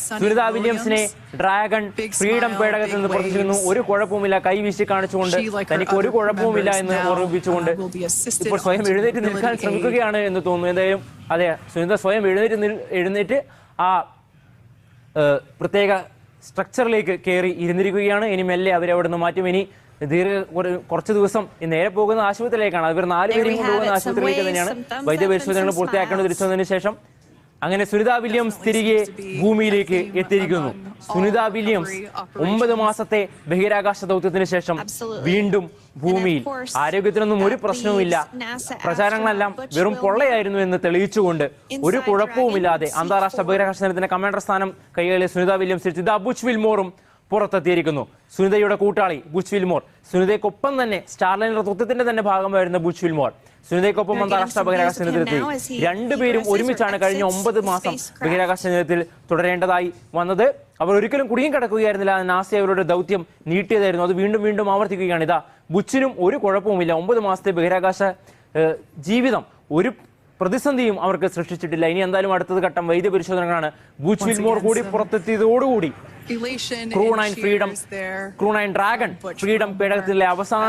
Sunitha വില്യംസിനെ dragon freedom പേടകത്തിൽ നിന്ന് പുറത്തിരിക്കുന്നു. ഒരു കുഴപ്പവുമില്ല, കൈവീശി കാണിച്ചുകൊണ്ട് തനിക്ക് ഒരു കുഴപ്പവുമില്ല എന്ന് ഓർമ്മിപ്പിച്ചുകൊണ്ട് ഇപ്പോൾ സ്വയം എഴുന്നേറ്റ് നിൽക്കാൻ ശ്രമിക്കുകയാണ് എന്ന് തോന്നുന്നു. എന്തായാലും അതെ, സുനിത സ്വയം എഴുന്നേറ്റ് ആ പ്രത്യേക സ്ട്രക്ചറിലേക്ക് കയറി ഇരുന്നിരിക്കുകയാണ്. ഇനി മെല്ലെ അവരെ അവിടെ നിന്ന് മാറ്റും. ഇനി കുറച്ച് ദിവസം നേരെ പോകുന്ന ആശുപത്രിയിലേക്കാണ്. അവർ 4 പേരും കൊണ്ടുപോകുന്ന ആശുപത്രിയിലേക്ക് തന്നെയാണ് വൈദ്യപരിശോധനകൾ പൂർത്തിയാക്കേണ്ടത് തിരിച്ചതിന് ശേഷം. അങ്ങനെ സുനിത വില്യംസ് തിരികെ ഭൂമിയിലേക്ക് എത്തിയിരിക്കുന്നു. സുനിത വില്യംസ് 9 മാസത്തെ ബഹിരാകാശ ദൗത്യത്തിന് ശേഷം വീണ്ടും ഭൂമിയിൽ. ആരോഗ്യത്തിനൊന്നും ഒരു പ്രശ്നവുമില്ല, പ്രചാരണങ്ങളെല്ലാം വെറും പൊള്ളയായിരുന്നു എന്ന് തെളിയിച്ചുകൊണ്ട് ഒരു കുഴപ്പവുമില്ലാതെ അന്താരാഷ്ട്ര ബഹിരാകാശ നിലയത്തിന്റെ കമാൻഡർ സ്ഥാനം കൈകളിലെ സുനിത വില്യംസ് ഇതാ ബുച്ച് വിൽമോറും പുറത്തെത്തിയിരിക്കുന്നു. സുനിതയുടെ കൂട്ടാളി ബുച്ച് വിൽമോർ, സുനിതയ്ക്കൊപ്പം തന്നെ സ്റ്റാർലൈനർ തത്വത്തിന്റെ തന്നെ ഭാഗമായിരുന്ന ബുച്ച് വിൽമോർ സുനിതയ്ക്കൊപ്പം അന്താരാഷ്ട്ര ബഹിരാകാശ നിലയത്തിലെത്തി. രണ്ടുപേരും ഒരുമിച്ചാണ് കഴിഞ്ഞ 9 മാസം ബഹിരാകാശ നിലയത്തിൽ തുടരേണ്ടതായി വന്നത്. അവർ ഒരിക്കലും കുടുങ്ങി കിടക്കുകയായിരുന്നില്ല. നാസ അവരുടെ ദൗത്യം നീട്ടിയതായിരുന്നു. അത് വീണ്ടും വീണ്ടും ആവർത്തിക്കുകയാണ്. ഇതാ ബുച്ചിനും ഒരു കുഴപ്പവുമില്ല. 9 മാസത്തെ ബഹിരാകാശ ജീവിതം ഒരു പ്രതിസന്ധിയും അവർക്ക് സൃഷ്ടിച്ചിട്ടില്ല. ഇനി എന്തായാലും അടുത്തത് ഘട്ടം വൈദ്യപരിശോധനകളാണ്. ബുച്ച് വിൽമോർ കൂടി പുറത്തെത്തിയതോടുകൂടി ക്രൂ 9 ഡ്രാഗൺ ഫ്രീഡം പേടകത്തിലെ അവസാന